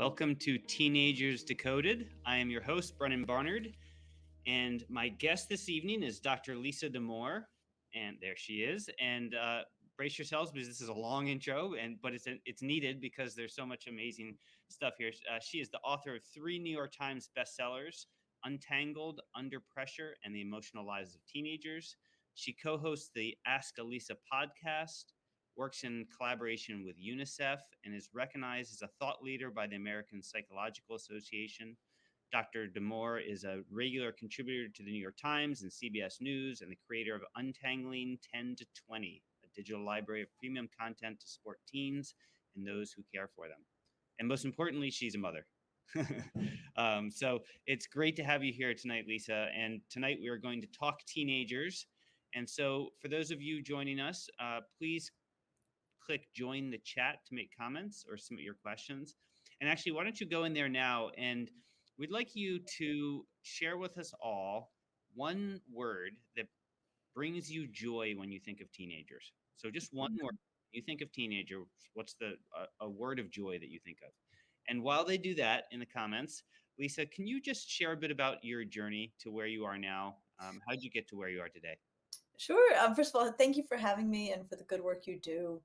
Welcome to Teenagers Decoded. I am your host, Brennan Barnard, and my guest this evening is Dr. Lisa Damour, and there she is. And brace yourselves because this is a long intro, but it's needed because there's so much amazing stuff here. She is the author of 3 New York Times bestsellers, Untangled, Under Pressure, and The Emotional Lives of Teenagers. She co-hosts the Ask a Lisa podcast, works in collaboration with UNICEF, and is recognized as a thought leader by the American Psychological Association. Dr. Damour is a regular contributor to the New York Times and CBS News and the creator of Untangling 10 to 20, a digital library of premium content to support teens and those who care for them. And most importantly, she's a mother. So it's great to have you here tonight, Lisa. And tonight we are going to talk teenagers. And so for those of you joining us, please click join the chat to make comments or submit your questions. And actually, why don't you go in there now, and we'd like you to share with us all one word that brings you joy when you think of teenagers. So just one word. You think of teenager, what's a word of joy that you think of? And while they do that in the comments, Lisa, can you just share a bit about your journey to where you are now? How'd you get to where you are today? Sure. First of all, thank you for having me and for the good work you do.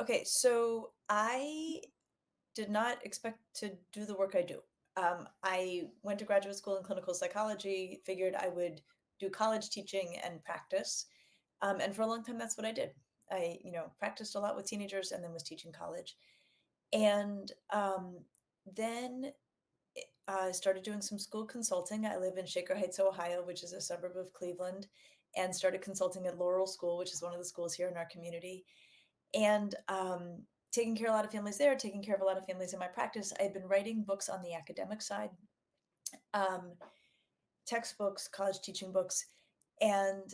Okay, so I did not expect to do the work I do. I went to graduate school in clinical psychology, figured I would do college teaching and practice. And for a long time, that's what I did. I, practiced a lot with teenagers and then was teaching college. And then I started doing some school consulting. I live in Shaker Heights, Ohio, which is a suburb of Cleveland, and started consulting at Laurel School, which is one of the schools here in our community. And taking care of a lot of families there, taking care of a lot of families in my practice. I had been writing books on the academic side, textbooks, college teaching books. And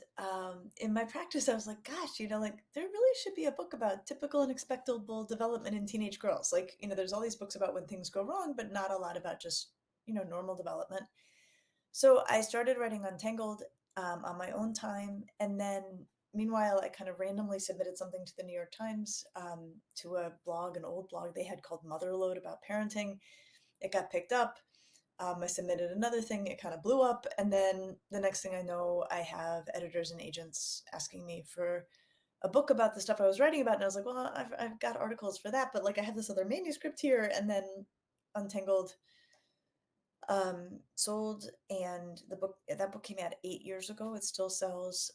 in my practice, I was like, gosh, there really should be a book about typical and expectable development in teenage girls. There's all these books about when things go wrong, but not a lot about just, normal development. So I started writing Untangled on my own time. And then meanwhile, I kind of randomly submitted something to the New York Times, to a blog, an old blog they had called Motherload about parenting. It got picked up. I submitted another thing, it kind of blew up. And then the next thing I know, I have editors and agents asking me for a book about the stuff I was writing about. And I was like, well, I've got articles for that, but I have this other manuscript here. And then Untangled sold, and that book came out 8 years ago. It still sells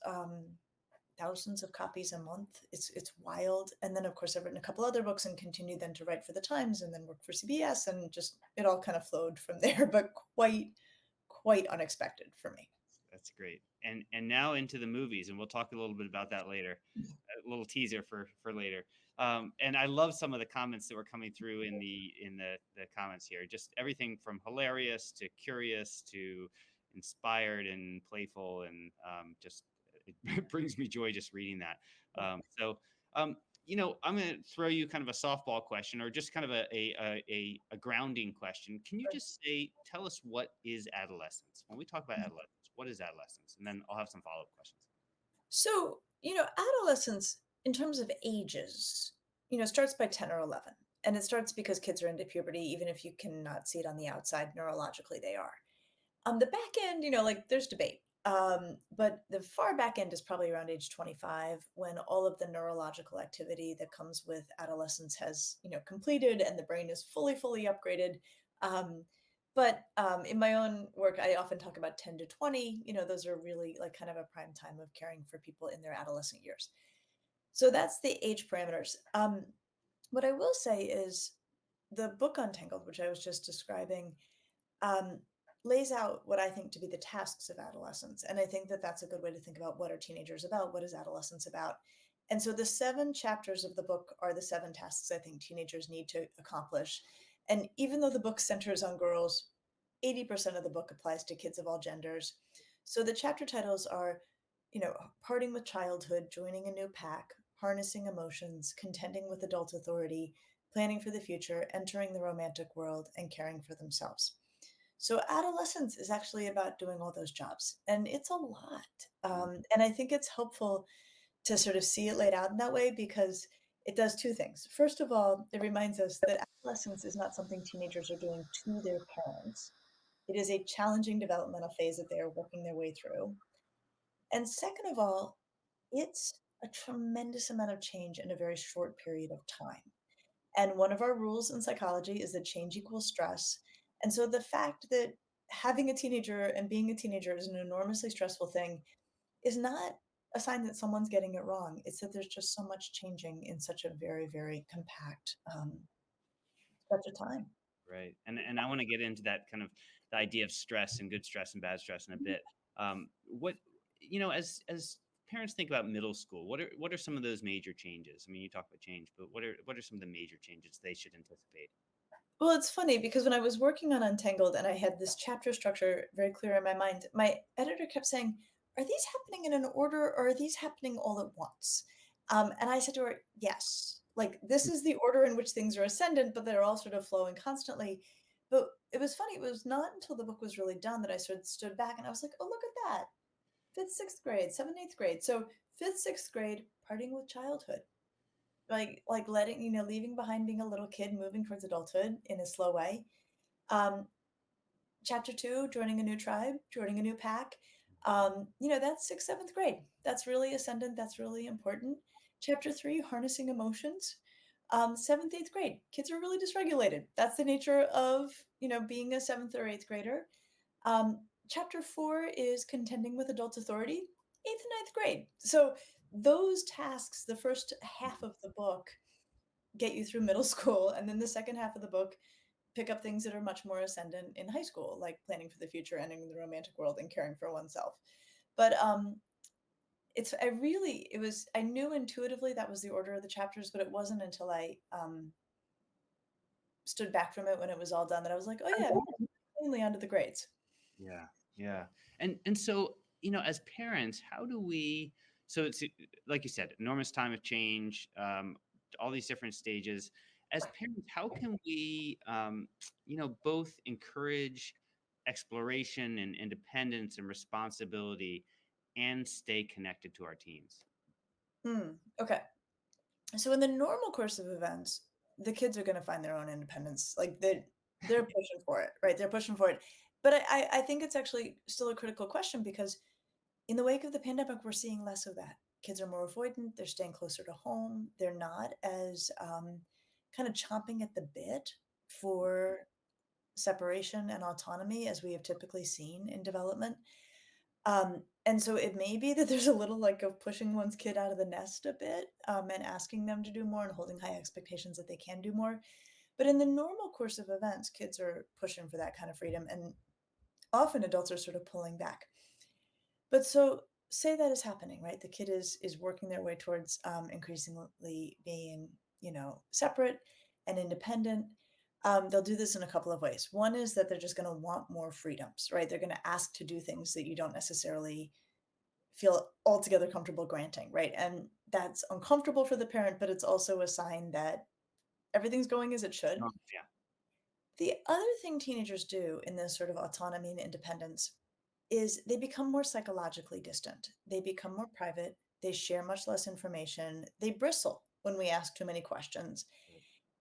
thousands of copies a month. It's wild. And then of course I've written a couple other books and continued then to write for the Times and then work for CBS, and just it all kind of flowed from there, but quite unexpected for me. That's great. And now into the movies, and we'll talk a little bit about that later. A little teaser for later. And I love some of the comments that were coming through in the comments here. Just everything from hilarious to curious to inspired and playful, and just it brings me joy just reading that. I'm going to throw you kind of a softball question, or just kind of a grounding question. Can you just tell us what is adolescence? When we talk about adolescence, what is adolescence? And then I'll have some follow-up questions. So, adolescence in terms of ages, starts by 10 or 11. And it starts because kids are into puberty, even if you cannot see it on the outside, neurologically they are. On the back end, there's debate. But the far back end is probably around age 25, when all of the neurological activity that comes with adolescence has, completed, and the brain is fully upgraded. But in my own work, I often talk about 10 to 20. Those are really kind of a prime time of caring for people in their adolescent years. So that's the age parameters. What I will say is the book Untangled, which I was just describing, lays out what I think to be the tasks of adolescence. And I think that that's a good way to think about what are teenagers about, what is adolescence about. And so the 7 chapters of the book are the 7 tasks I think teenagers need to accomplish. And even though the book centers on girls, 80% of the book applies to kids of all genders. So the chapter titles are, parting with childhood, joining a new pack, harnessing emotions, contending with adult authority, planning for the future, entering the romantic world, and caring for themselves. So adolescence is actually about doing all those jobs, and it's a lot. And I think it's helpful to sort of see it laid out in that way, because It does two things. First of all, it reminds us that adolescence is not something teenagers are doing to their parents. It is a challenging developmental phase that they are working their way through. And second of all, it's a tremendous amount of change in a very short period of time. And one of our rules in psychology is that change equals stress. And so the fact that having a teenager and being a teenager is an enormously stressful thing is not a sign that someone's getting it wrong. It's that there's just so much changing in such a very, very compact stretch of time. Right. And I want to get into that kind of the idea of stress and good stress and bad stress in a bit. What as parents think about middle school, what are some of those major changes? I mean, you talk about change, but what are some of the major changes they should anticipate? Well, it's funny because when I was working on Untangled and I had this chapter structure very clear in my mind, my editor kept saying, "Are these happening in an order or are these happening all at once?" And I said to her, "Yes. Like this is the order in which things are ascendant, but they're all sort of flowing constantly." But it was funny. It was not until the book was really done that I sort of stood back and I was like, "Oh, look at that! Fifth, sixth grade, seventh, eighth grade." So fifth, sixth grade, parting with childhood, like letting leaving behind being a little kid, moving towards adulthood in a slow way. Um, Chapter two, joining a new tribe, joining a new pack. That's sixth, seventh grade. That's really ascendant. That's really important. Chapter three, harnessing emotions. Seventh, eighth grade. Kids are really dysregulated. That's the nature of being a seventh or eighth grader. Chapter four is contending with adult authority. Eighth and ninth grade. So those tasks, the first half of the book, get you through middle school, and then the second half of the book pick up things that are much more ascendant in high school, like planning for the future, entering the romantic world, and caring for oneself. But I knew intuitively that was the order of the chapters, but it wasn't until I stood back from it when it was all done that I was like, oh yeah, mainly onto the grades. Yeah, yeah. And so, as parents, how do we so it's like you said, enormous time of change, all these different stages. As parents, how can we both encourage exploration and independence and responsibility and stay connected to our teens? Okay. So in the normal course of events, the kids are going to find their own independence. Like they're pushing for it, right? They're pushing for it. But I think it's actually still a critical question because in the wake of the pandemic, we're seeing less of that. Kids are more avoidant. They're staying closer to home. They're not as kind of chomping at the bit for separation and autonomy as we have typically seen in development. And so it may be that there's a little like of pushing one's kid out of the nest a bit, and asking them to do more and holding high expectations that they can do more. But in the normal course of events, kids are pushing for that kind of freedom, and often adults are sort of pulling back. But so say that is happening, right? The kid is working their way towards increasingly being, separate and independent. They'll do this in a couple of ways. One is that they're just going to want more freedoms, right? They're going to ask to do things that you don't necessarily feel altogether comfortable granting, right? And that's uncomfortable for the parent, but it's also a sign that everything's going as it should. Oh, yeah. The other thing teenagers do in this sort of autonomy and independence is they become more psychologically distant. They become more private. They share much less information. They bristle when we ask too many questions.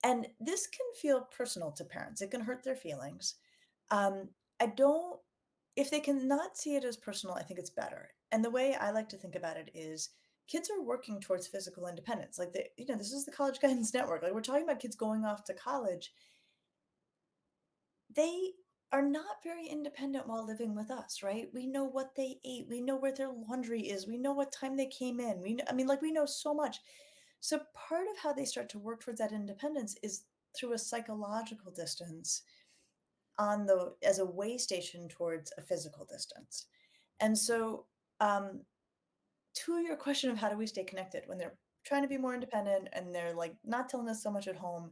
And this can feel personal to parents. It can hurt their feelings. I don't, if they can not see it as personal, I think it's better. And the way I like to think about it is kids are working towards physical independence. Like, this is the College Guidance Network. Like, we're talking about kids going off to college. They are not very independent while living with us, right? We know what they ate. We know where their laundry is. We know what time they came in. We know so much. So part of how they start to work towards that independence is through a psychological distance as a way station towards a physical distance. And so, to your question of how do we stay connected when they're trying to be more independent and they're like not telling us so much at home,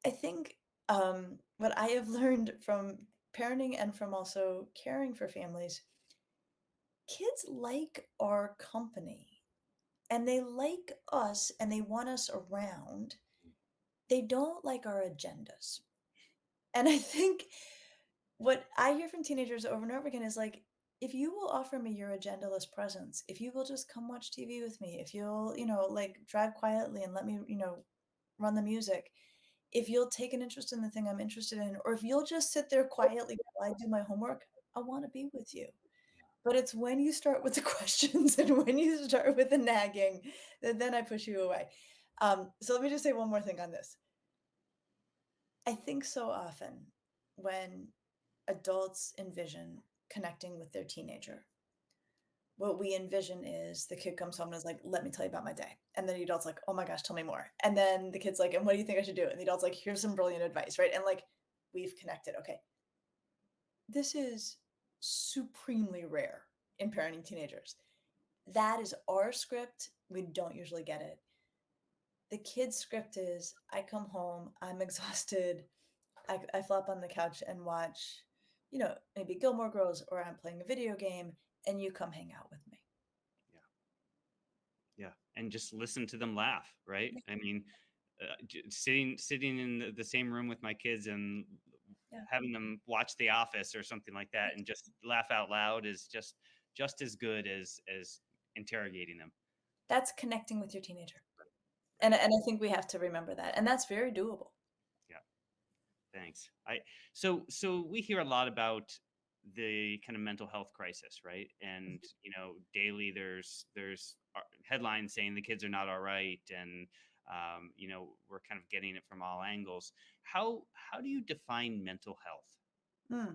I think what I have learned from parenting and from also caring for families, kids like our company and they like us and they want us around. They don't like our agendas. And I think what I hear from teenagers over and over again is like, if you will offer me your agendaless presence, if you will just come watch TV with me, if you'll, like drive quietly and let me, run the music, if you'll take an interest in the thing I'm interested in, or if you'll just sit there quietly while I do my homework, I want to be with you. But it's when you start with the questions and when you start with the nagging that then I push you away. So let me just say one more thing on this. I think so often when adults envision connecting with their teenager, what we envision is the kid comes home and is like, let me tell you about my day. And then the adult's like, oh my gosh, tell me more. And then the kid's like, and what do you think I should do? And the adult's like, here's some brilliant advice, right? And like, we've connected. Okay. This is supremely rare in parenting teenagers. That is our script. We don't usually get it. The kid's script is I come home, I'm exhausted, I flop on the couch and watch, maybe Gilmore Girls or I'm playing a video game and you come hang out with me. Yeah, and just listen to them laugh, right? I mean, sitting in the same room with my kids and Yeah. having them watch The Office or something like that and just laugh out loud is just as good as interrogating them. That's connecting with your teenager. And I think we have to remember that. And that's very doable. Yeah. Thanks. So we hear a lot about the kind of mental health crisis, right? And daily there's headlines saying the kids are not all right, and we're kind of getting it from all angles. How do you define mental health? Hmm.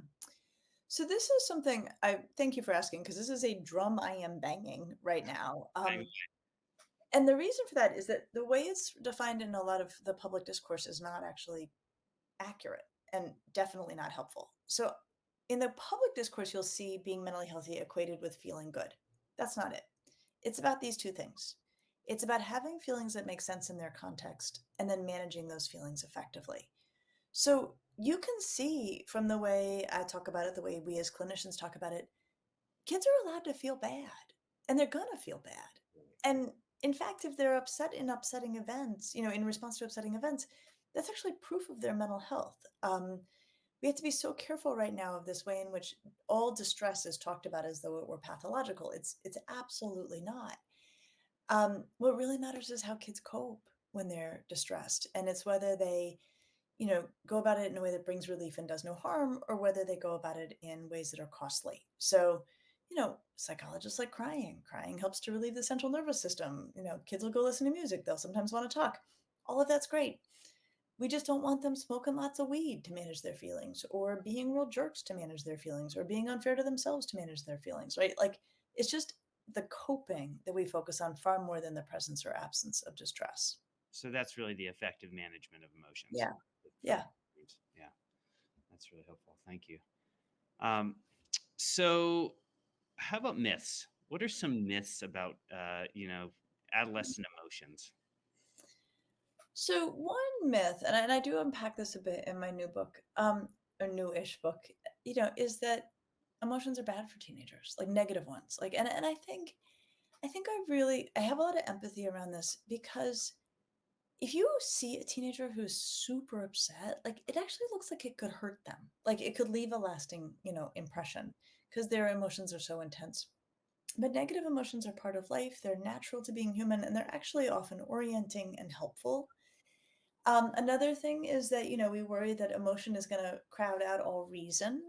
So this is something I thank you for asking because this is a drum I am banging right now. And the reason for that is that the way it's defined in a lot of the public discourse is not actually accurate and definitely not helpful. So, in the public discourse, you'll see being mentally healthy equated with feeling good. That's not it. It's about these two things. It's about having feelings that make sense in their context and then managing those feelings effectively. So, you can see from the way I talk about it, the way we as clinicians talk about it, kids are allowed to feel bad and they're going to feel bad. And in fact, if they're upset in upsetting events, in response to upsetting events, that's actually proof of their mental health. We have to be so careful right now of this way in which all distress is talked about as though it were pathological. It's absolutely not. What really matters is how kids cope when they're distressed, and it's whether they go about it in a way that brings relief and does no harm, or whether they go about it in ways that are costly. So, psychologists like crying. Crying helps to relieve the central nervous system. Kids will go listen to music. They'll sometimes want to talk. All of that's great. We just don't want them smoking lots of weed to manage their feelings, or being real jerks to manage their feelings, or being unfair to themselves to manage their feelings, right? Like, it's just the coping that we focus on far more than the presence or absence of distress. So that's really the effective management of emotions. Yeah. Yeah. Yeah. That's really helpful. Thank you. So how about myths? What are some myths about, adolescent emotions? So one myth, and I do unpack this a bit in my new book, or newish book, is that emotions are bad for teenagers, like negative ones. Like, and I think I have a lot of empathy around this because if you see a teenager who's super upset, like it actually looks like it could hurt them. Like it could leave a lasting, impression because their emotions are so intense. But negative emotions are part of life. They're natural to being human and they're actually often orienting and helpful. Another thing is that, we worry that emotion is going to crowd out all reason.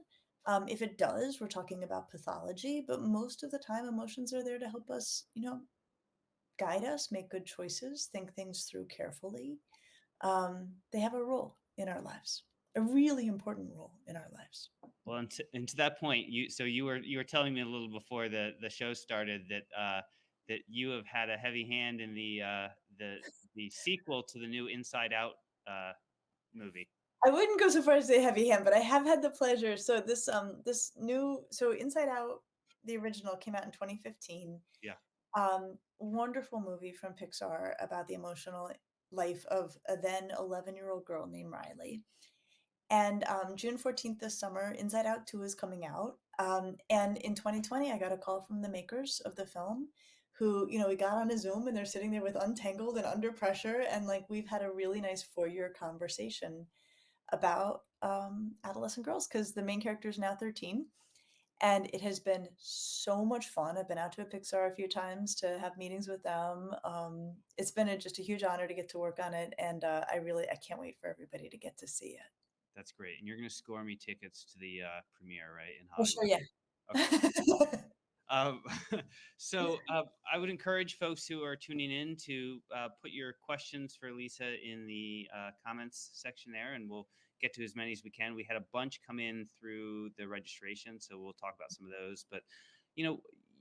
If it does, we're talking about pathology, but most of the time, emotions are there to help us, guide us, make good choices, think things through carefully. They have a role in our lives, a really important role in our lives. Well, and to that point, you were telling me a little before the show started that you have had a heavy hand in the sequel to the new Inside Out movie. I wouldn't go so far as to say heavy hand, but I have had the pleasure. So this Inside Out, the original came out in 2015. Yeah. Wonderful movie from Pixar about the emotional life of a then 11-year-old girl named Riley. And June 14th this summer, Inside Out 2 is coming out. And in 2020, I got a call from the makers of the film who, we got on a Zoom and they're sitting there with Untangled and Under Pressure. And like, we've had a really nice 4-year conversation about adolescent girls because the main character is now 13. And it has been so much fun. I've been out to a Pixar a few times to have meetings with them. It's been just a huge honor to get to work on it, and I can't wait for everybody to get to see it. That's great. And you're going to score me tickets to the premiere, right, in Oh, sure, Hollywood? yeah. Okay. Um, so I would encourage folks who are tuning in to put your questions for Lisa in the comments section there, and we'll get to as many as we can. We had a bunch come in through the registration, so we'll talk about some of those. But you know,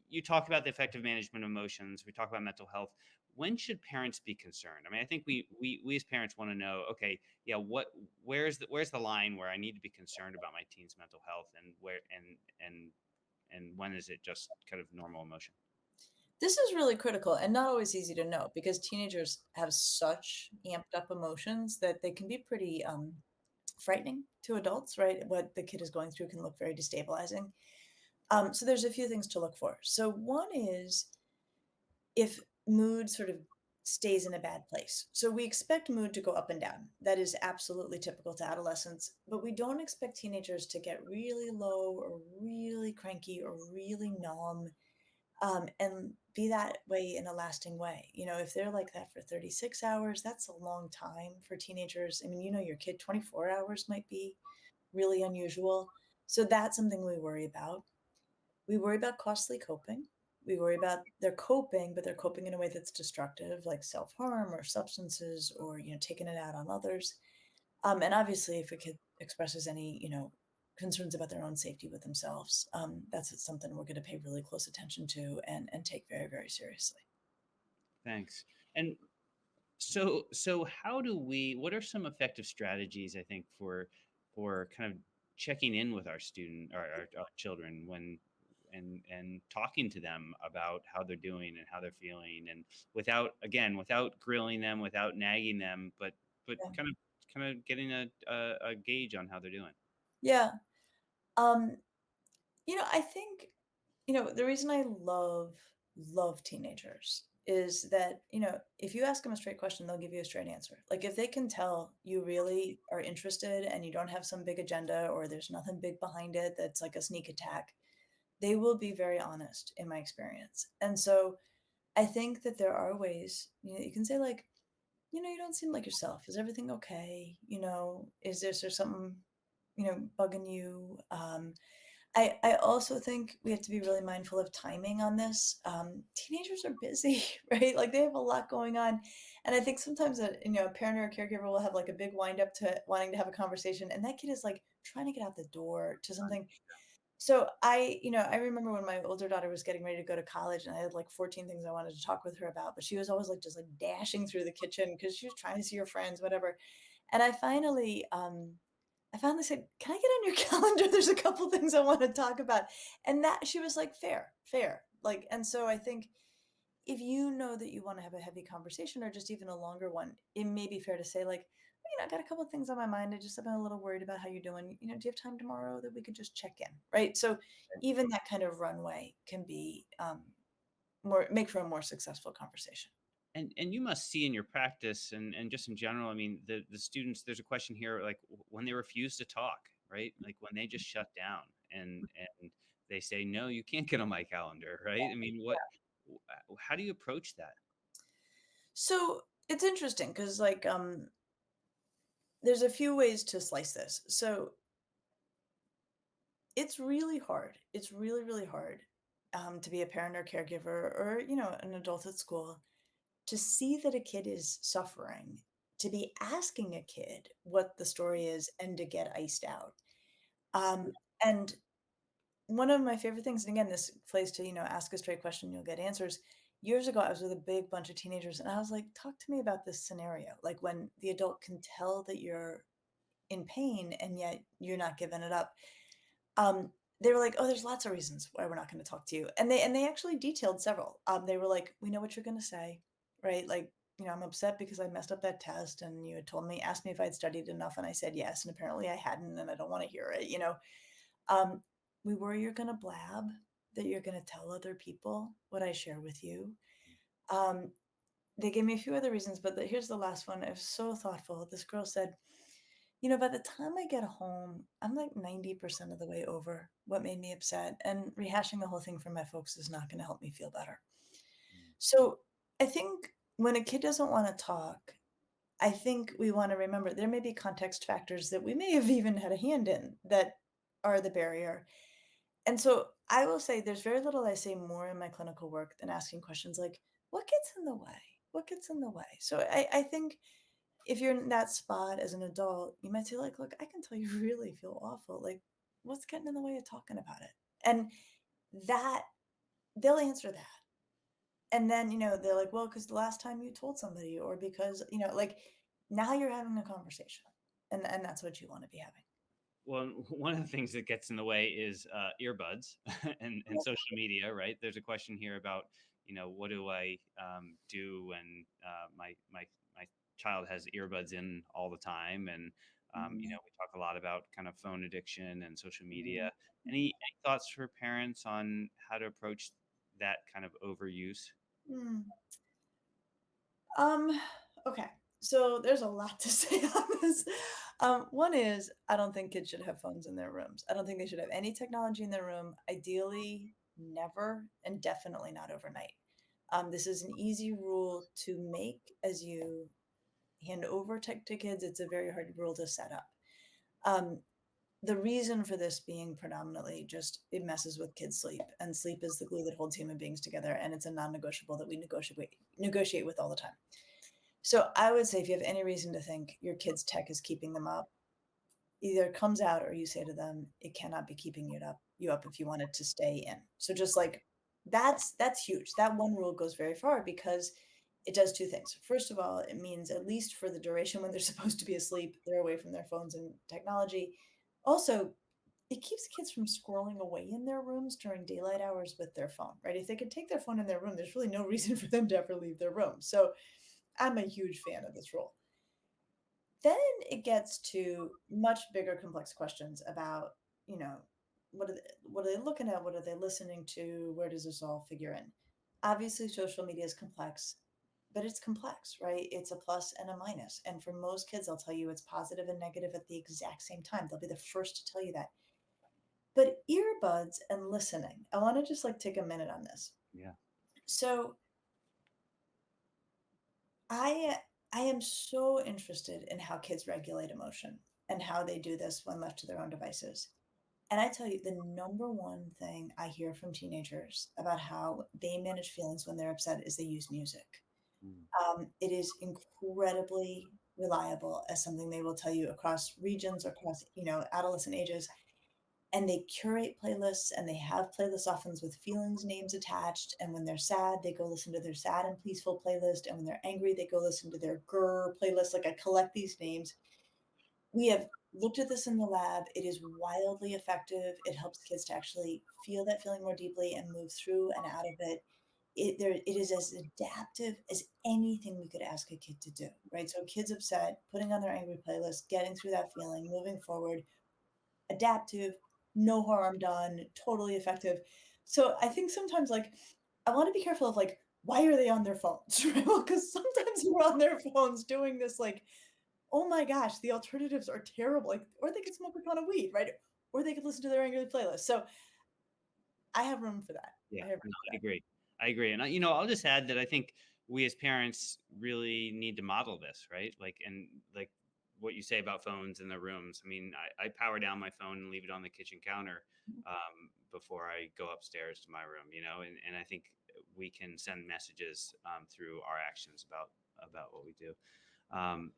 you talk about the effective management of emotions. We talk about mental health. When should parents be concerned? I mean, I think we as parents want to know. Okay, yeah, where's the line where I need to be concerned about my teen's mental health, and where and when is it just kind of normal emotion? This is really critical and not always easy to know because teenagers have such amped up emotions that they can be pretty frightening to adults, right? What the kid is going through can look very destabilizing. So there's a few things to look for. So one is if mood sort of stays in a bad place. So we expect mood to go up and down. That is absolutely typical to adolescents, but we don't expect teenagers to get really low or really cranky or really numb and be that way in a lasting way. You know, if they're like that for 36 hours, that's a long time for teenagers. I mean, you know, your kid 24 hours might be really unusual. So that's something we worry about. We worry about costly coping. We worry about their coping, but they're coping in a way that's destructive, like self-harm or substances or, you know, taking it out on others. And obviously, if a kid expresses any, you know, concerns about their own safety with themselves, that's something we're going to pay really close attention to and take very, very seriously. Thanks. And so how do we? What are some effective strategies I think for kind of checking in with our student or our children when and talking to them about how they're doing and how they're feeling and without grilling them, without nagging them, but Yeah. kind of getting a gauge on how they're doing. Yeah. Um, you know, I think, you know, the reason I love teenagers is that, you know, if you ask them a straight question, they'll give you a straight answer. Like if they can tell you really are interested and you don't have some big agenda or there's nothing big behind it that's like a sneak attack, they will be very honest in my experience. And so I think that there are ways, you know, you can say like, you know, you don't seem like yourself. Is everything okay? You know, is there something, you know, bugging you? I also think we have to be really mindful of timing on this. Teenagers are busy, right? Like they have a lot going on, and I think sometimes you know a parent or a caregiver will have like a big wind up to wanting to have a conversation, and that kid is like trying to get out the door to something. So you know, I remember when my older daughter was getting ready to go to college, and I had like 14 things I wanted to talk with her about, but she was always like just like dashing through the kitchen because she was trying to see her friends, whatever. And I finally said, "Can I get on your calendar? There's a couple things I want to talk about." And that she was like, "Fair, fair." Like, and so I think if you know that you want to have a heavy conversation or just even a longer one, it may be fair to say, like, you know, I got a couple of things on my mind. I just have been a little worried about how you're doing. You know, do you have time tomorrow that we could just check in? Right. So even that kind of runway can be make for a more successful conversation. And you must see in your practice and just in general, I mean, the students, there's a question here, like when they refuse to talk, right? Like when they just shut down and they say, no, you can't get on my calendar, right? I mean, how do you approach that? So it's interesting because like there's a few ways to slice this. So it's really hard. It's really, really hard to be a parent or caregiver or, you know, an adult at school to see that a kid is suffering, to be asking a kid what the story is and to get iced out. Um, and one of my favorite things, and again, this plays to, you know, ask a straight question, you'll get answers. Years ago, I was with a big bunch of teenagers and I was like, talk to me about this scenario. Like when the adult can tell that you're in pain and yet you're not giving it up. Um, they were like, "Oh, there's lots of reasons why we're not going to talk to you," and they actually detailed several. They were like, "We know what you're going to say, right? Like, you know, I'm upset because I messed up that test, and you had told me, asked me if I'd studied enough, and I said yes, and apparently I hadn't, and I don't want to hear it. You know, um, we worry you're going to blab, that you're going to tell other people what I share with you." Um, they gave me a few other reasons, but here's the last one. It was so thoughtful. This girl said, by the time I get home, I'm like 90% of the way over what made me upset, and rehashing the whole thing for my folks is not going to help me feel better. Mm. So I think when a kid doesn't want to talk, I think we want to remember there may be context factors that we may have even had a hand in that are the barrier. And so I will say there's very little I say more in my clinical work than asking questions like, what gets in the way? What gets in the way? So I think if you're in that spot as an adult, you might say, like, look, I can tell you really feel awful. Like, what's getting in the way of talking about it? And that they'll answer that. And then, they're like, well, because the last time you told somebody, or because, like now you're having a conversation. And that's what you want to be having. Well, one of the things that gets in the way is earbuds and social media, right? There's a question here about, what do I do when my child has earbuds in all the time, and Mhm, we talk a lot about kind of phone addiction and social mhm, media. mhm. Any thoughts for parents on how to approach that kind of overuse? Mm. Um, okay. So there's a lot to say on this. One is I don't think kids should have phones in their rooms. I don't think they should have any technology in their room. Ideally, never, and definitely not overnight. This is an easy rule to make as you hand over tech to kids. It's a very hard rule to set up. Um, the reason for this being predominantly just it messes with kids' sleep, and sleep is the glue that holds human beings together, and it's a non-negotiable that we negotiate with all the time. So I would say if you have any reason to think your kid's tech is keeping them up, either it comes out or you say to them, it cannot be keeping you up if you want it to stay in. So just like that's huge. That one rule goes very far because it does two things. First of all, it means at least for the duration when they're supposed to be asleep, they're away from their phones and technology. Also, it keeps kids from scrolling away in their rooms during daylight hours with their phone, right? If they could take their phone in their room, there's really no reason for them to ever leave their room. So I'm a huge fan of this rule. Then it gets to much bigger complex questions about, you know, what are they looking at? What are they listening to? Where does this all figure in? Obviously, social media is complex, but it's complex, right? It's a plus and a minus. And for most kids, I'll tell you it's positive and negative at the exact same time. They'll be the first to tell you that. But earbuds and listening, I want to just like take a minute on this. Yeah. So I I am so interested in how kids regulate emotion and how they do this when left to their own devices. And I tell you, the number one thing I hear from teenagers about how they manage feelings when they're upset is they use music. Mm. It is incredibly reliable as something they will tell you across regions, across adolescent ages, and they curate playlists and they have playlists often with feelings names attached. And when they're sad, they go listen to their sad and peaceful playlist. And when they're angry, they go listen to their grr playlist. Like I collect these names. We have looked at this in the lab. It is wildly effective. It helps kids to actually feel that feeling more deeply and move through and out of it. It is as adaptive as anything we could ask a kid to do, right? So kids upset, putting on their angry playlist, getting through that feeling, moving forward, adaptive, no harm done, totally effective. So I think sometimes like I want to be careful of like why are they on their phones, right? Well, because sometimes they're on their phones doing this like, oh my gosh, the alternatives are terrible. Like, or they could smoke a ton of weed, right? Or they could listen to their angry playlist. So I have room for that. Yeah, I have no, room for I that. agree. I agree, and I'll just add that I think we as parents really need to model this, right? Like what you say about phones in the rooms. I mean, I power down my phone and leave it on the kitchen counter before I go upstairs to my room. And I think we can send messages through our actions about what we do. Um,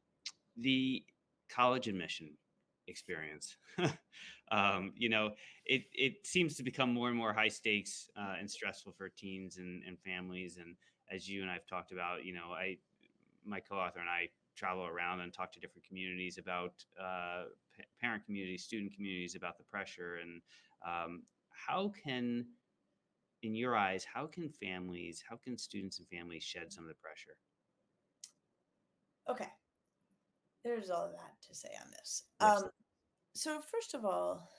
the college admission experience. It seems to become more and more high stakes and stressful for teens and families. And as you and I've talked about, my co-author and I travel around and talk to different communities about parent communities, student communities about the pressure and how can, in your eyes, how can students and families shed some of the pressure? Okay, there's all of that to say on this. Yes. So first of all,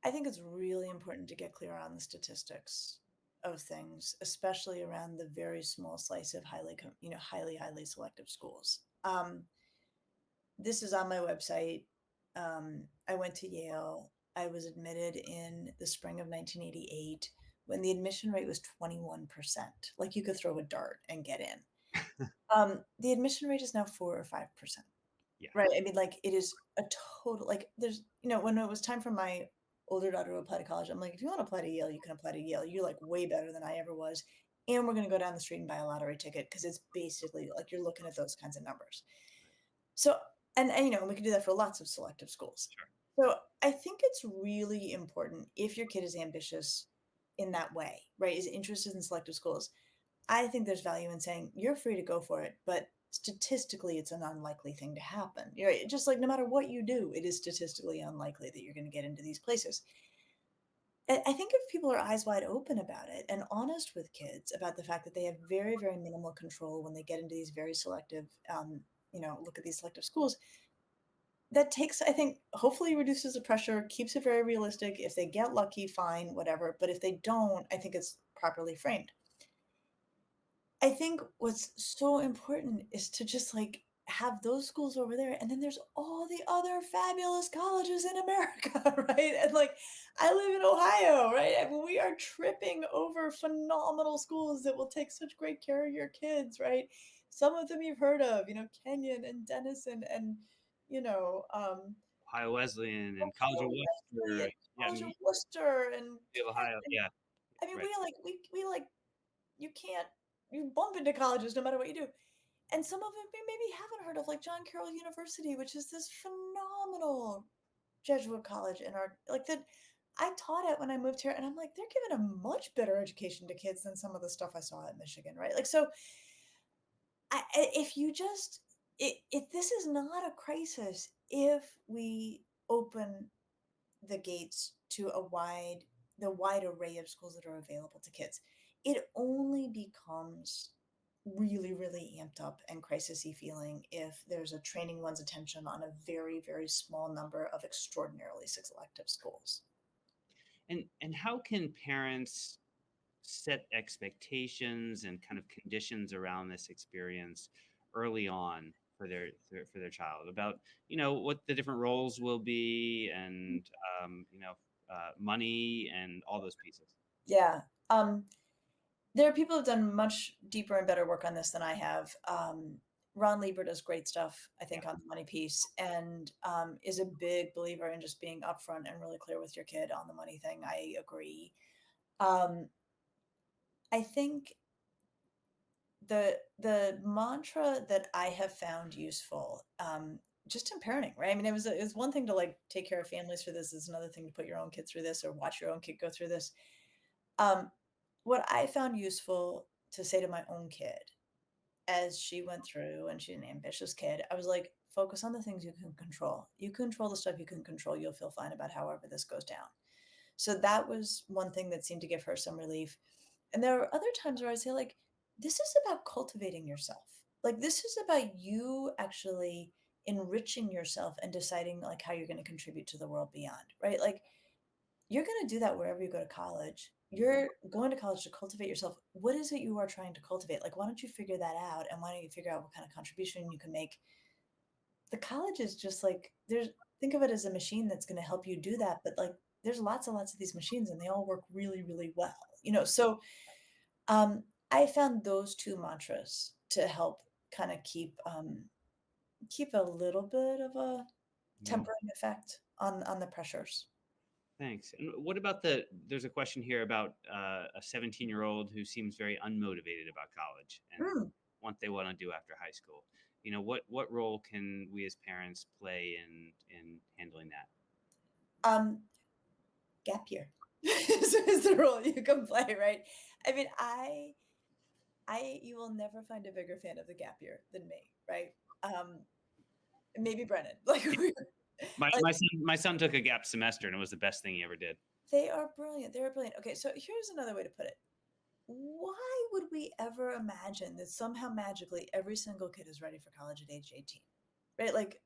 I think it's really important to get clear on the statistics of things, especially around the very small slice of highly selective schools. this is on my website. I went to Yale. I was admitted in the spring of 1988 when the admission rate was 21%. Like you could throw a dart and get in. The admission rate is now 4 or 5%. Yeah. Right. I mean, like it is a total like there's when it was time for my older daughter to apply to college, I'm like, if you want to apply to Yale, you can apply to Yale. You're like way better than I ever was. And we're gonna go down the street and buy a lottery ticket because it's basically like you're looking at those kinds of numbers. So and we can do that for lots of selective schools. Sure. So I think it's really important if your kid is ambitious in that way, right? Is interested in selective schools. I think there's value in saying you're free to go for it, but statistically, it's an unlikely thing to happen. Right? Just like no matter what you do, it is statistically unlikely that you're going to get into these places. I think if people are eyes wide open about it and honest with kids about the fact that they have very, very minimal control when they get into these very selective, look at these selective schools, that takes, I think, hopefully reduces the pressure, keeps it very realistic. If they get lucky, fine, whatever. But if they don't, I think it's properly framed. I think what's so important is to just like have those schools over there. And then there's all the other fabulous colleges in America, right? And like I live in Ohio, right? I mean, we are tripping over phenomenal schools that will take such great care of your kids, right? Some of them you've heard of, Kenyon and Denison and, you know, Ohio Wesleyan and College of Ohio Wesley Worcester. and Yeah, College of Worcester and of Ohio. Penn. Yeah, I mean, right. we like you can't you bump into colleges no matter what you do. And some of them you maybe haven't heard of, like John Carroll University, which is this phenomenal Jesuit college in our like that I taught at when I moved here, and I'm like, they're giving a much better education to kids than some of the stuff I saw at Michigan, right? Like, so if you just if this is not a crisis, if we open the gates to the wide array of schools that are available to kids, it only becomes really, really amped up and crisisy feeling if there's a training one's attention on a very, very small number of extraordinarily selective schools. And how can parents set expectations and kind of conditions around this experience early on for their child about what the different roles will be and money and all those pieces. Yeah. There are people who've done much deeper and better work on this than I have. Ron Lieber does great stuff, I Yeah. think, on the money piece, and is a big believer in just being upfront and really clear with your kid on the money thing. I agree. Um, I think the mantra that I have found useful, just in parenting, right? I mean, it was one thing to like take care of families through this. It's another thing to put your own kid through this or watch your own kid go through this. Um, what I found useful to say to my own kid as she went through, and she's an ambitious kid, I was like, focus on the things you can control. You control the stuff you can control. You'll feel fine about however this goes down. So that was one thing that seemed to give her some relief. And there are other times where I say, like, this is about cultivating yourself. Like, this is about you actually enriching yourself and deciding like how you're going to contribute to the world beyond, right? Like, you're going to do that wherever you go to college. You're going to college to cultivate yourself. What is it you are trying to cultivate? Like, why don't you figure that out? And why don't you figure out what kind of contribution you can make? The college is just like, think of it as a machine that's going to help you do that. But like, there's lots and lots of these machines and they all work really, really well, So I found those two mantras to help kind of keep a little bit of a Yeah. tempering effect on the pressures. Thanks. And what about there's a question here about a 17-year-old who seems very unmotivated about college and Mm. what they want to do after high school. What role can we as parents play in handling that? Gap year is the role you can play, right? I mean, you will never find a bigger fan of the gap year than me, right? Maybe Brennan. Like, My son took a gap semester and it was the best thing he ever did. They are brilliant. They are brilliant. Okay, so here's another way to put it. Why would we ever imagine that somehow magically every single kid is ready for college at age 18? Right? Like,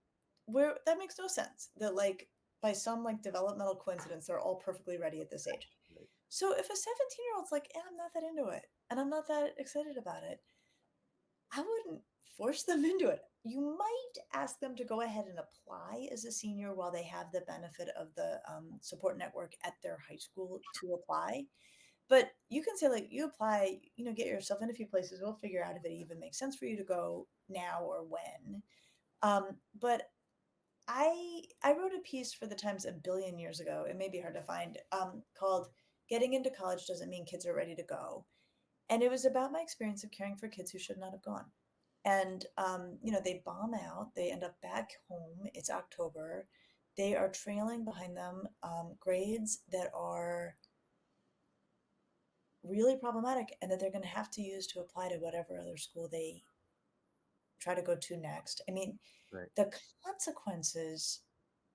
that makes no sense. That like by some like developmental coincidence, they're all perfectly ready at this age. Right. So if a 17-year-old's like, I'm not that into it and I'm not that excited about it, I wouldn't force them into it. You might ask them to go ahead and apply as a senior while they have the benefit of the support network at their high school to apply. But you can say, like, you apply, get yourself in a few places. We'll figure out if it even makes sense for you to go now or when. But I wrote a piece for the Times a billion years ago. It may be hard to find, called "Getting into College Doesn't Mean Kids Are Ready to Go," and it was about my experience of caring for kids who should not have gone. And they bomb out. They end up back home. It's October. They are trailing behind them grades that are really problematic, and that they're going to have to use to apply to whatever other school they try to go to next. I mean, Right. the consequences,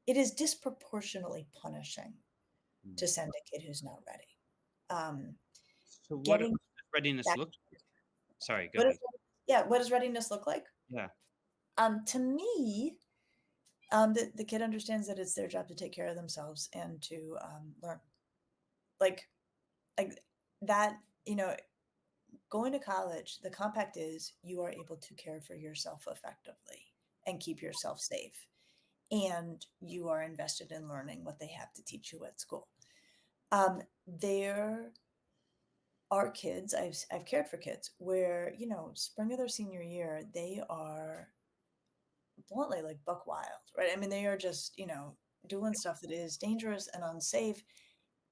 it is disproportionately punishing Mm. to send a kid who's not ready. Um, So what does Getting readiness back, look like? Sorry, go what is, ahead. yeah, what does readiness look like? Yeah. To me, the kid understands that it's their job to take care of themselves and to learn. Like, like that, going to college, the compact is you are able to care for yourself effectively and keep yourself safe. And you are invested in learning what they have to teach you at school. There are kids, I've cared for kids where, spring of their senior year, they are bluntly like buck wild, right? I mean, they are just, doing stuff that is dangerous and unsafe.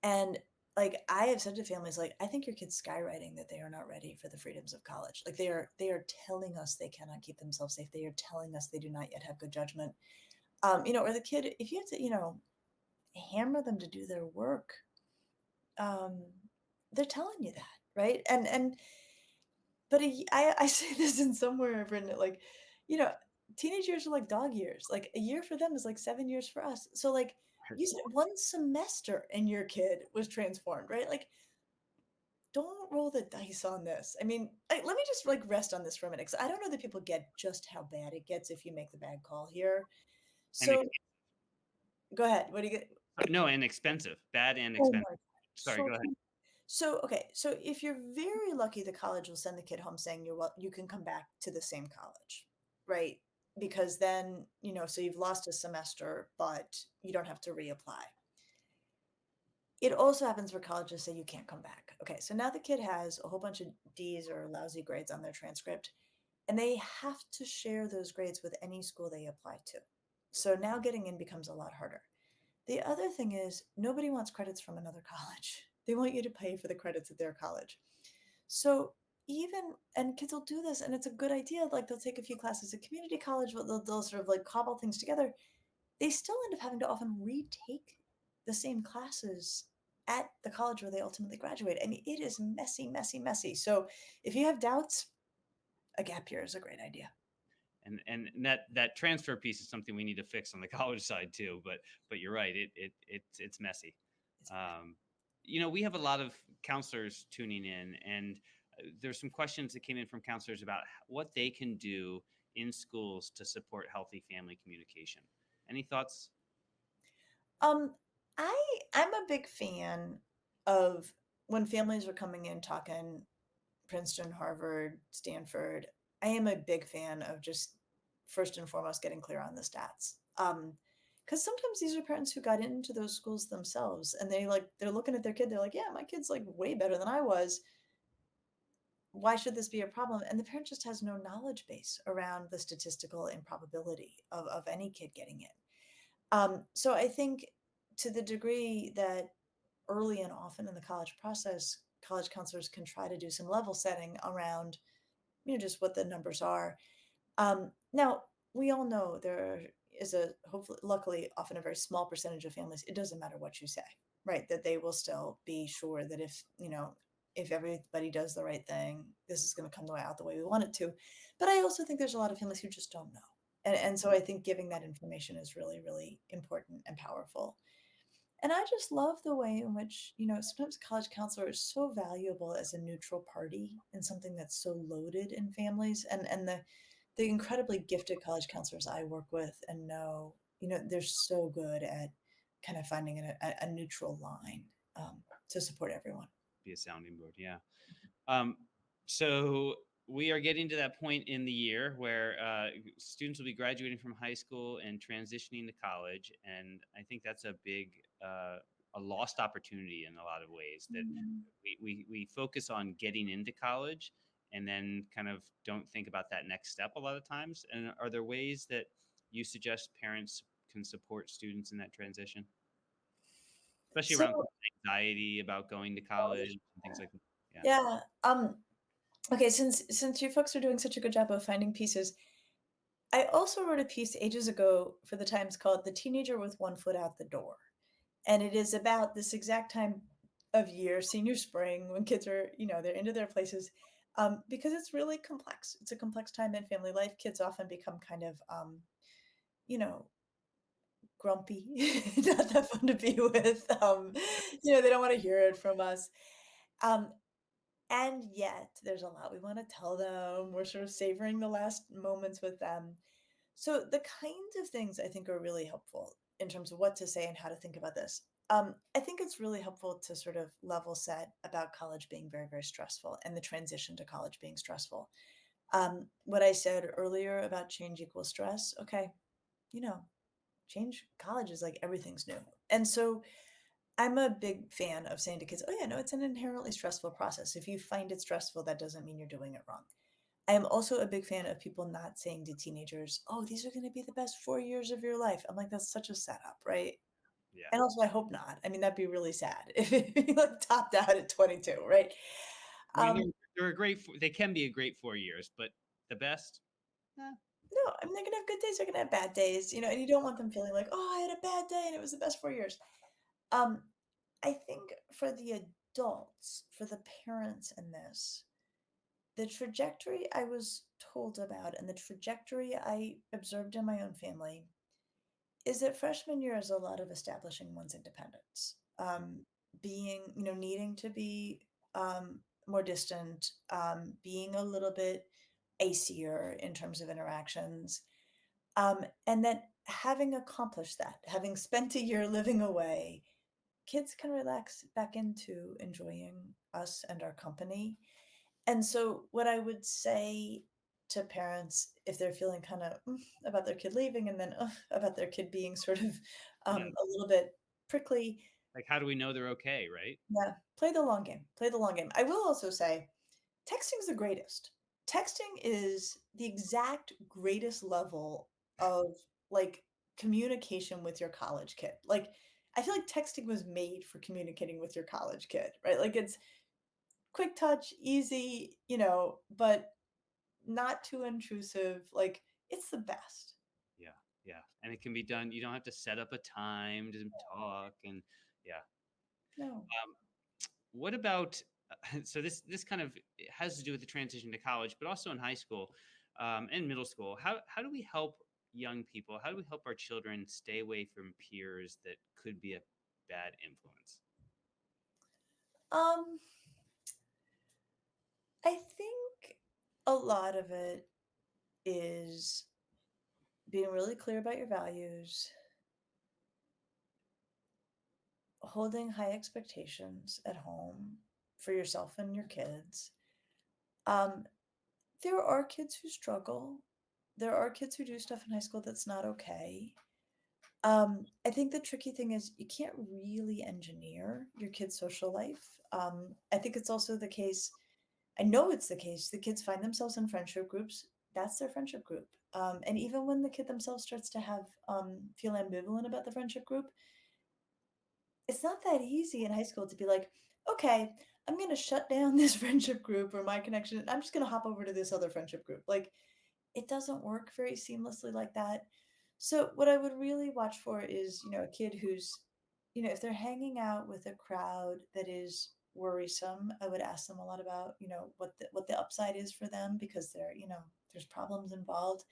And like I have said to families, like, I think your kid's skywriting that they are not ready for the freedoms of college. Like they are telling us they cannot keep themselves safe. They are telling us they do not yet have good judgment. Or the kid, if you have to, hammer them to do their work, um, they're telling you that, right? But I say this in somewhere I've written it, like, you know, teenage years are like dog years. Like a year for them is like 7 years for us. So like you said, one semester and your kid was transformed, right? Like, don't roll the dice on this. I mean, let me just like rest on this for a minute, because I don't know that people get just how bad it gets if you make the bad call here. And So go ahead. What do you get? no, and expensive, bad and Oh expensive. my God. Sorry, So go ahead. So, okay, so if you're very lucky, the college will send the kid home saying you can come back to the same college, right? Because then, so you've lost a semester, but you don't have to reapply. It also happens where colleges say you can't come back. Okay, so now the kid has a whole bunch of D's or lousy grades on their transcript, and they have to share those grades with any school they apply to. So now getting in becomes a lot harder. The other thing is, nobody wants credits from another college. They want you to pay for the credits at their college. So and kids will do this, and it's a good idea. Like they'll take a few classes at community college, but they'll sort of like cobble things together. They still end up having to often retake the same classes at the college where they ultimately graduate. I mean, it is messy, messy, messy. So if you have doubts, a gap year is a great idea. And that transfer piece is something we need to fix on the college side too. But you're right, it's messy. It's Um, we have a lot of counselors tuning in, and there's some questions that came in from counselors about what they can do in schools to support healthy family communication. Any thoughts? Um, I'm a big fan of when families are coming in talking Princeton, Harvard, Stanford. I am a big fan of just first and foremost getting clear on the stats. Because sometimes these are parents who got into those schools themselves, and they're looking at their kid, they're like, yeah, my kid's like way better than I was. Why should this be a problem? And the parent just has no knowledge base around the statistical improbability of any kid getting in. So I think, to the degree that early and often in the college process, college counselors can try to do some level setting around, just what the numbers are. Now, we all know there is hopefully, luckily, often a very small percentage of families, it doesn't matter what you say, right? That they will still be sure that if everybody does the right thing, this is going to come out the way we want it to. But I also think there's a lot of families who just don't know. And so I think giving that information is really, really important and powerful. And I just love the way in which, sometimes a college counselor is so valuable as a neutral party in something that's so loaded in families. And the incredibly gifted college counselors I work with and know, they're so good at kind of finding a neutral line to support everyone. Be a sounding board, yeah. Um, so we are getting to that point in the year where students will be graduating from high school and transitioning to college, and I think that's a big a lost opportunity in a lot of ways. That Mm. we focus on getting into college and then kind of don't think about that next step a lot of times. And are there ways that you suggest parents can support students in that transition, especially So, around anxiety about going to oh, college and things yeah. like that? Yeah. Yeah. Okay, since you folks are doing such a good job of finding pieces, I also wrote a piece ages ago for the Times called "The Teenager with One Foot Out the Door." And it is about this exact time of year, senior spring, when kids are, they're into their places, because it's really complex. It's a complex time in family life. Kids often become kind of, you know, grumpy, not that fun to be with. They don't want to hear it from us. Um, and yet, there's a lot we want to tell them. We're sort of savoring the last moments with them. So the kinds of things I think are really helpful in terms of what to say and how to think about this. I think it's really helpful to sort of level set about college being very, very stressful and the transition to college being stressful. What I said earlier about change equals stress, okay, you know, change college is like everything's new. And so I'm a big fan of saying to kids, oh, yeah, no, it's an inherently stressful process. If you find it stressful, that doesn't mean you're doing it wrong. I am also a big fan of people not saying to teenagers, "Oh, these are gonna be the best 4 years of your life." I'm like, "That's such a setup," right? Yeah. And also, I hope not. I mean, that'd be really sad if you, like, topped out at 22, right? I mean, Um, they're a great. They can be a great 4 years, but the best. Eh, no, I mean, they're gonna have good days, they're gonna have bad days, and you don't want them feeling like, "Oh, I had a bad day and it was the best 4 years." Um, I think for the adults, for the parents in this, the trajectory I was told about and the trajectory I observed in my own family is that freshman year is a lot of establishing one's independence, being, needing to be more distant, being a little bit acier in terms of interactions. And then having accomplished that, having spent a year living away, kids can relax back into enjoying us and our company. And so, what I would say to parents, if they're feeling kind of about their kid leaving and then about their kid being sort of yeah. a little bit prickly, Like, how do we know they're okay, right? yeah, play the long game. Play the long game. I will also say, texting's the greatest. Texting is the exact greatest level of like communication with your college kid. Like, I feel like texting was made for communicating with your college kid, right? Like, it's quick touch, easy, but not too intrusive, like, it's the best. Yeah, yeah, and it can be done. You don't have to set up a time to talk, and yeah. No. What about so this kind of has to do with the transition to college, but also in high school and middle school. How do we help young people? How do we help our children stay away from peers that could be a bad influence? Um, I think a lot of it is being really clear about your values, holding high expectations at home for yourself and your kids. Um, there are kids who struggle. There are kids who do stuff in high school that's not okay. I think the tricky thing is you can't really engineer your kid's social life. I think it's also the case, I know it's the case, the kids find themselves in friendship groups. That's their friendship group. And even when the kid themselves starts to have feel ambivalent about the friendship group, it's not that easy in high school to be like, okay, I'm going to shut down this friendship group or my connection. I'm just going to hop over to this other friendship group. Like, it doesn't work very seamlessly like that. So what I would really watch for is, a kid who's, if they're hanging out with a crowd that is worrisome, I would ask them a lot about, what the upside is for them because there's problems involved.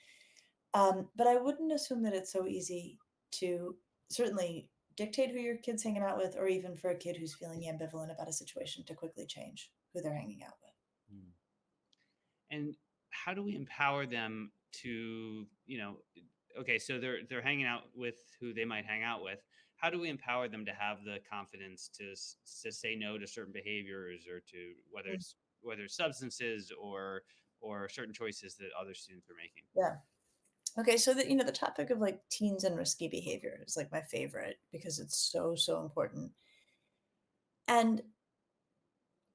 But I wouldn't assume that it's so easy to certainly dictate who your kid's hanging out with, or even for a kid who's feeling ambivalent about a situation to quickly change who they're hanging out with. Hmm. And how do we empower them to, okay, so they're hanging out with who they might hang out with. How do we empower them to have the confidence to say no to certain behaviors, or to whether it's substances or certain choices that other students are making. Yeah. Okay, so the topic of like teens and risky behavior is like my favorite because it's so, so important. And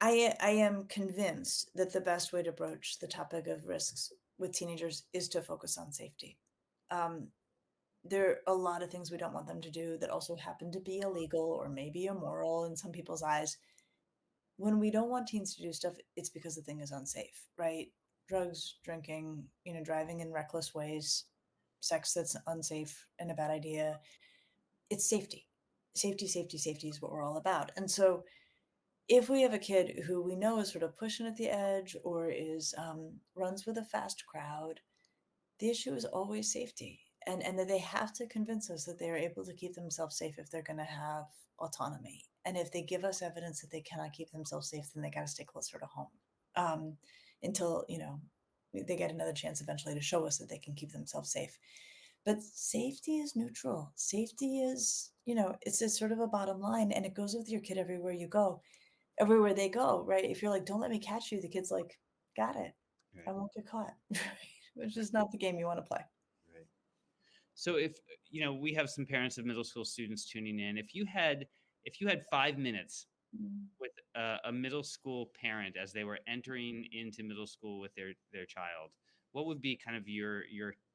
I am convinced that the best way to broach the topic of risks with teenagers is to focus on safety. Um, there are a lot of things we don't want them to do that also happen to be illegal or maybe immoral in some people's eyes. When we don't want teens to do stuff, it's because the thing is unsafe, right? Drugs, drinking, driving in reckless ways, sex that's unsafe and a bad idea. It's safety. Safety, safety, safety is what we're all about. And so if we have a kid who we know is sort of pushing at the edge or is runs with a fast crowd, the issue is always safety, and that they have to convince us that they are able to keep themselves safe if they're going to have autonomy. And if they give us evidence that they cannot keep themselves safe, then they got to stay closer to home until they get another chance eventually to show us that they can keep themselves safe. But safety is neutral. Safety is, it's a sort of a bottom line, and it goes with your kid everywhere they go, right? If you're like, don't let me catch you, the kid's like, got it. I Right. won't get caught, right? Which is not the game you want to play. Right. So if we have some parents of middle school students tuning in, if you had 5 minutes Mm. with a middle school parent as they were entering into middle school with their child, what would be kind of your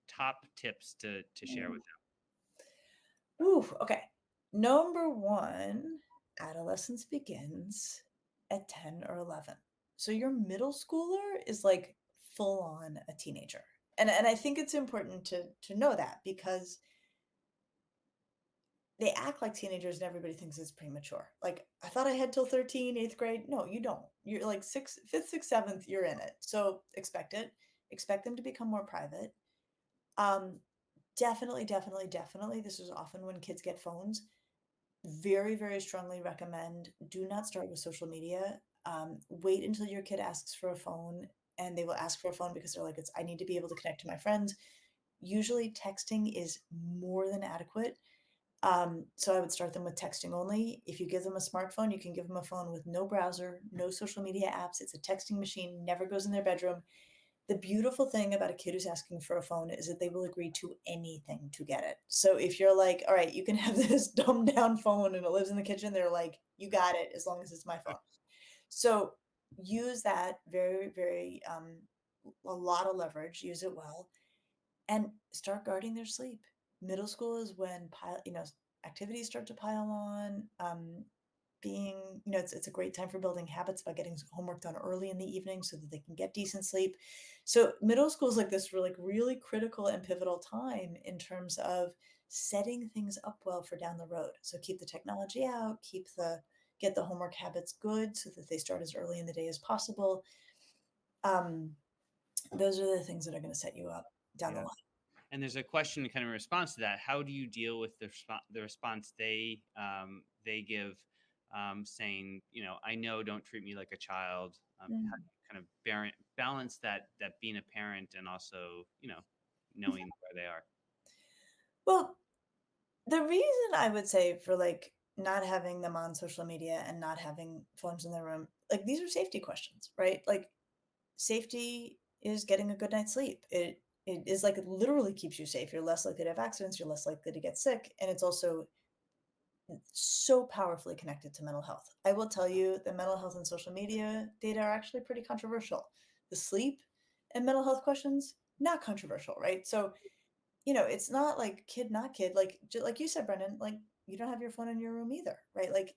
top tips to share with them? Ooh, okay. Number one, adolescence begins at 10 or 11. So your middle schooler is like full on a teenager. And I think it's important to know that because they act like teenagers and everybody thinks it's premature. Like, I thought I had till 13, eighth grade. No, you don't. You're like fifth, sixth, seventh, you're in it. So expect it. Expect them to become more private. Um, definitely, definitely, definitely. This is often when kids get phones. Very, very strongly recommend do not start with social media. Wait until your kid asks for a phone, and they will ask for a phone because they're like, I need to be able to connect to my friends. Usually texting is more than adequate. So I would start them with texting only. If you give them a smartphone, you can give them a phone with no browser, no social media apps. It's a texting machine, never goes in their bedroom. The beautiful thing about a kid who's asking for a phone is that they will agree to anything to get it. So if you're like, all right, you can have this dumbed down phone and it lives in the kitchen, they're like, you got it as long as it's my phone. So use that very, very, a lot of leverage, use it well, and start guarding their sleep. Middle school is when activities start to pile on. Being, it's a great time for building habits by getting homework done early in the evening so that they can get decent sleep. So middle school is like this really critical and pivotal time in terms of setting things up well for down the road. So keep the technology out, get the homework habits good so that they start as early in the day as possible. Um, those are the things that are going to set you up down the Yeah. line. And there's a question kind of in response to that. How do you deal with the response they give, saying, I know, don't treat me like a child. How do Mm. you kind of balance that being a parent and also knowing where they are? Well, the reason I would say for like not having them on social media and not having phones in their room, like these are safety questions, right? Like safety is getting a good night's sleep. It is like it literally keeps you safe. You're less likely to have accidents, you're less likely to get sick, and it's also so powerfully connected to mental health. I will tell you the mental health and social media data are actually pretty controversial. The sleep and mental health questions, not controversial, right? So it's not like kid, not kid. Like you said, Brendan, like you don't have your phone in your room either, right? Like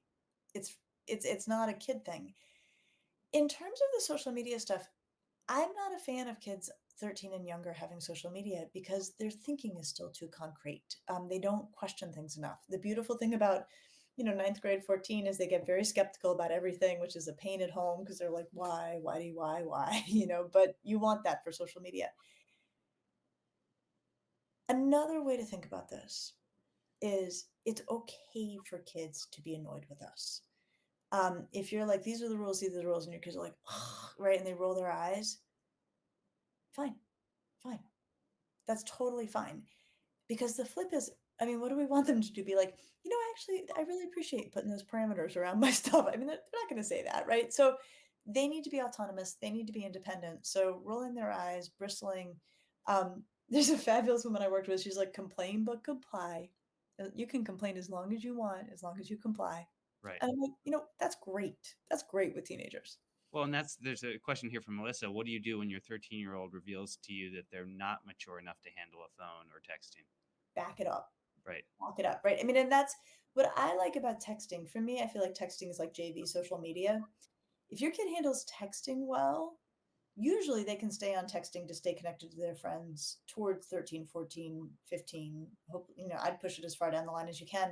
it's it's not a kid thing. In terms of the social media stuff, I'm not a fan of kids 13 and younger having social media because their thinking is still too concrete. They don't question things enough. The beautiful thing about ninth grade 14 is they get very skeptical about everything, which is a pain at home because they're like, why do you, why, but you want that for social media. Another way to think about this is it's okay for kids to be annoyed with us. If you're like, these are the rules, and your kids are like, "Ugh," right, and they roll their eyes, fine, fine. That's totally fine. Because the flip is, I mean, what do we want them to do? Be like, actually, I really appreciate putting those parameters around my stuff. I mean, they're not going to say that, right? So they need to be autonomous. They need to be independent. So rolling their eyes, bristling. There's a fabulous woman I worked with. She's like, complain but comply. You can complain as long as you want, as long as you comply. Right. And I'm like, that's great. That's great with teenagers. Well, and there's a question here from Melissa. What do you do when your 13-year-old reveals to you that they're not mature enough to handle a phone or texting? Back it up. Right. Walk it up, right? I mean, and that's what I like about texting. For me, I feel like texting is like JV social media. If your kid handles texting well, usually they can stay on texting to stay connected to their friends towards 13, 14, 15. Hope, I'd push it as far down the line as you can.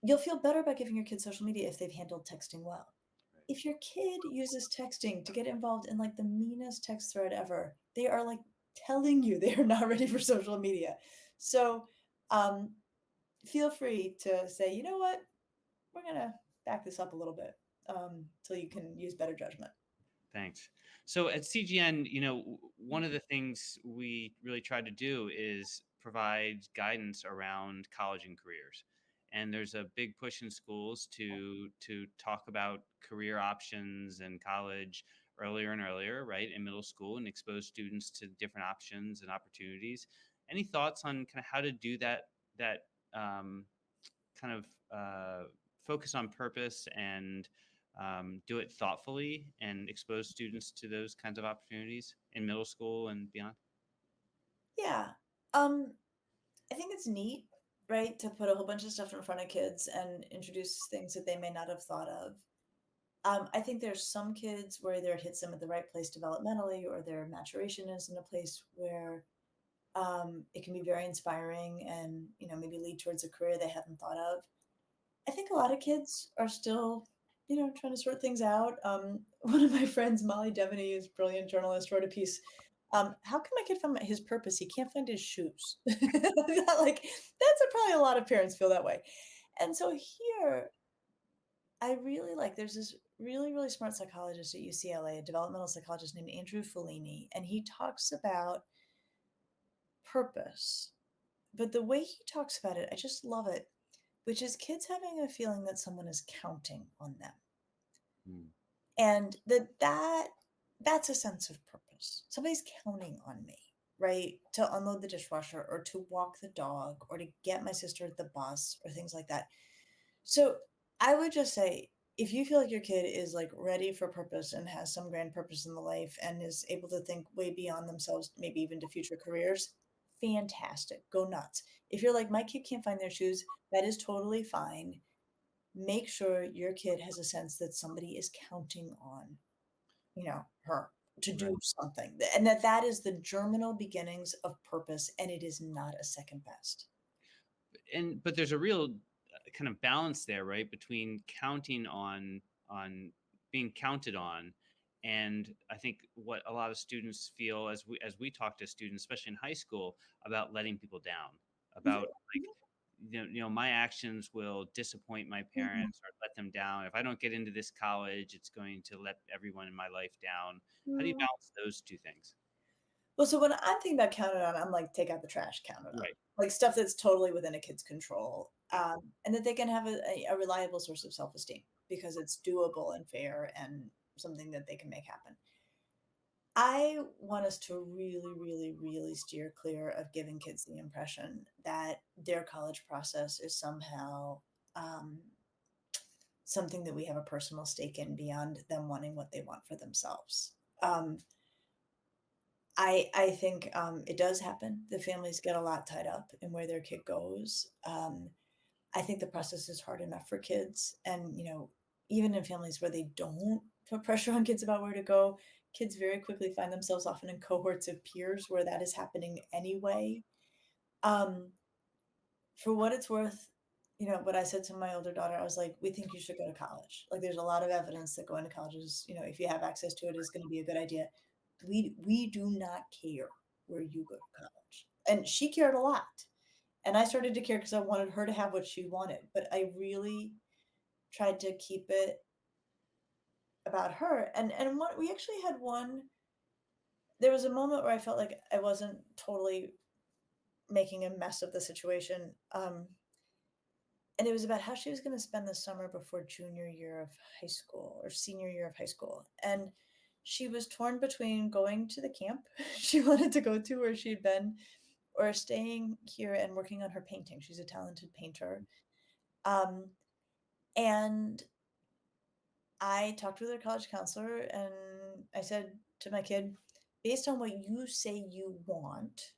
You'll feel better about giving your kid social media if they've handled texting well. Right. If your kid uses texting to get involved in like the meanest text thread ever, they are like telling you they are not ready for social media. So, um, feel free to say, you know what, we're gonna back this up a little bit till you can use better judgment. Thanks. So at CGN, one of the things we really try to do is provide guidance around college and careers. And there's a big push in schools to talk about career options in college earlier and earlier, right, in middle school, and expose students to different options and opportunities. Any thoughts on kind of how to do that kind of focus on purpose and do it thoughtfully and expose students to those kinds of opportunities in middle school and beyond? Yeah. I think it's neat, right, to put a whole bunch of stuff in front of kids and introduce things that they may not have thought of. I think there's some kids where either it hits them at the right place developmentally or their maturation is in a place where it can be very inspiring and, maybe lead towards a career they hadn't thought of. I think a lot of kids are still, trying to sort things out. One of my friends, Molly Devaney, is a brilliant journalist, wrote a piece. How can my kid find his purpose? He can't find his shoes. Like probably a lot of parents feel that way. And so here, I really like. There's this really really smart psychologist at UCLA, a developmental psychologist named Andrew Fellini, and he talks about purpose. But the way he talks about it, I just love it, which is kids having a feeling that someone is counting on them. Mm. And that's a sense of purpose. Somebody's counting on me, right? To unload the dishwasher or to walk the dog or to get my sister at the bus or things like that. So I would just say, if you feel like your kid is like ready for purpose and has some grand purpose in the life and is able to think way beyond themselves, maybe even to future careers, fantastic. Go nuts. If you're like, my kid can't find their shoes, that is totally fine. Make sure your kid has a sense that somebody is counting on, her to Right. do something. And that is the germinal beginnings of purpose, and it is not a second best. But there's a real kind of balance there, right, between counting on being counted on, and I think what a lot of students feel as we talk to students, especially in high school, about letting people down, about like my actions will disappoint my Mhm. parents or let them down. If I don't get into this college, it's going to let everyone in my life down. How do you Mhm. balance those two things? Well, so when I'm thinking about counted on, I'm like, take out the trash, count it on. Right. Like stuff that's totally within a kid's control. And that they can have a reliable source of self esteem because it's doable and fair and something that they can make happen. I want us to really, really, really steer clear of giving kids the impression that their college process is somehow um, something that we have a personal stake in beyond them wanting what they want for themselves. Um, I think it does happen. The families get a lot tied up in where their kid goes. I think the process is hard enough for kids, and even in families where they don't put pressure on kids about where to go, kids very quickly find themselves often in cohorts of peers where that is happening anyway. Um, for what it's worth, what I said to my older daughter, I was like, we think you should go to college. Like, there's a lot of evidence that going to college is, if you have access to it, is going to be a good idea. We do not care where you go to college. And she cared a lot. And I started to care because I wanted her to have what she wanted. But I really tried to keep it about her. And what we actually had one. There was a moment where I felt like I wasn't totally making a mess of the situation. And it was about how she was going to spend the summer before junior year of high school or senior year of high school. And she was torn between going to the camp she wanted to go to where she'd been or staying here and working on her painting. She's a talented painter. Um, and I talked with her college counselor and I said to my kid, based on what you say you want,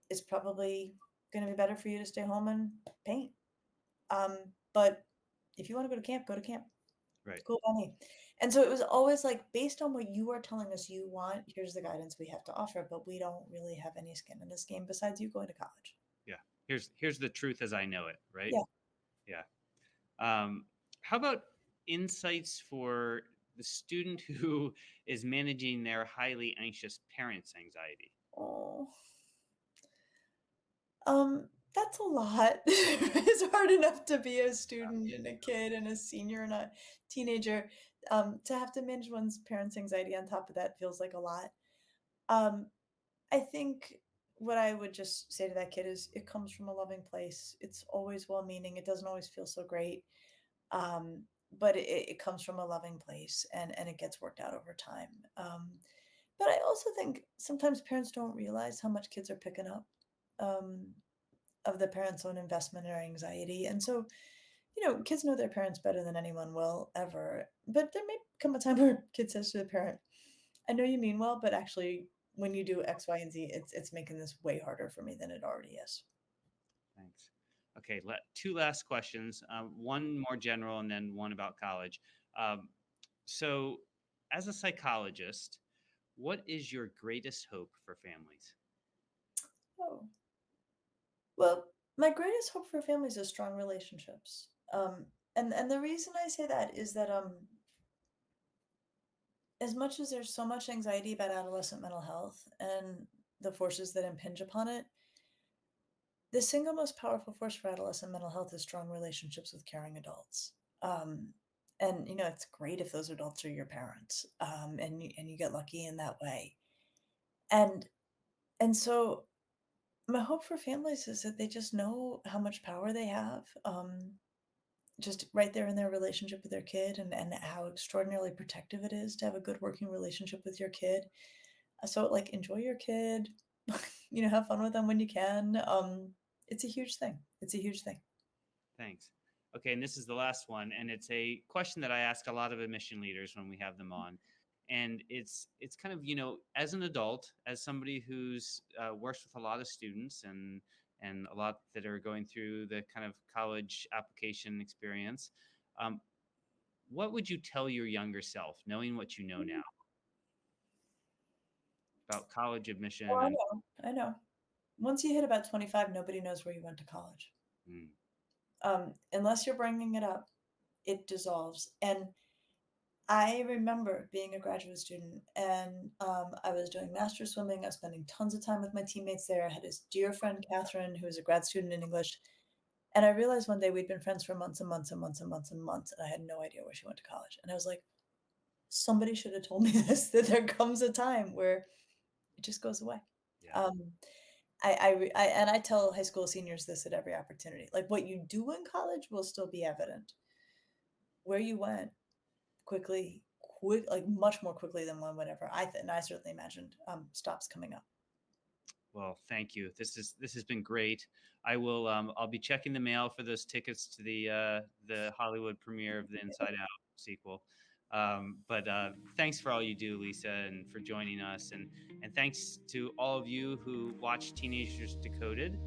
it's probably going to be better for you to stay home and paint. But if you want to go to camp, go to camp. Right. Cool by me. And so it was always like, based on what you are telling us you want, here's the guidance we have to offer, but we don't really have any skin in this game besides you going to college. Yeah. Here's the truth as I know it. Right. Yeah. Yeah. How about insights for the student who is managing their highly anxious parents' anxiety? Oh, that's a lot. It's hard enough to be a student and a kid and a senior and a teenager. To have to manage one's parents' anxiety on top of that feels like a lot. Um, I think what I would just say to that kid is it comes from a loving place. It's always well meaning. It doesn't always feel so great. Um, but it comes from a loving place and it gets worked out over time. But I also think sometimes parents don't realize how much kids are picking up um, of the parents' own investment or anxiety. And so, kids know their parents better than anyone will ever. But there may come a time where a kid says to the parent, I know you mean well, but actually, when you do X, Y, and Z, it's making this way harder for me than it already is. Thanks. Okay, two last questions. One more general, and then one about college. Um, so, as a psychologist, what is your greatest hope for families? Oh, well, my greatest hope for families is strong relationships. And the reason I say that is that as much as there's so much anxiety about adolescent mental health and the forces that impinge upon it, the single most powerful force for adolescent mental health is strong relationships with caring adults. Um, and it's great if those adults are your parents, and you get lucky in that way. And and so my hope for families is that they just know how much power they have, just right there in their relationship with their kid, and how extraordinarily protective it is to have a good working relationship with your kid. So like enjoy your kid, have fun with them when you can. It's a huge thing. It's a huge thing. Thanks. Okay, and this is the last one, and it's a question that I ask a lot of admission leaders when we have them on, and it's kind of as an adult, as somebody who's works with a lot of students and a lot that are going through the kind of college application experience. Um, what would you tell your younger self, knowing what you know now about college Oh, admission I and know. I know. Once you hit about 25, nobody knows where you went to college. mm, Unless you're bringing it up, it dissolves. And I remember being a graduate student and I was doing master swimming. I was spending tons of time with my teammates there. I had this dear friend, Catherine, who was a grad student in English. And I realized one day we'd been friends for months and months and months and months and months. And I had no idea where she went to college. And I was like, somebody should have told me this, that there comes a time where it just goes away. yeah. Um, and I tell high school seniors this at every opportunity. Like what you do in college will still be evident. Where you went like much more quickly than one would ever. And I certainly imagined stops coming up. Well, thank you. This has been great. I'll be checking the mail for those tickets to the Hollywood premiere of the Inside Out sequel. But thanks for all you do, Lisa, and for joining us, and thanks to all of you who watch Teenagers Decoded.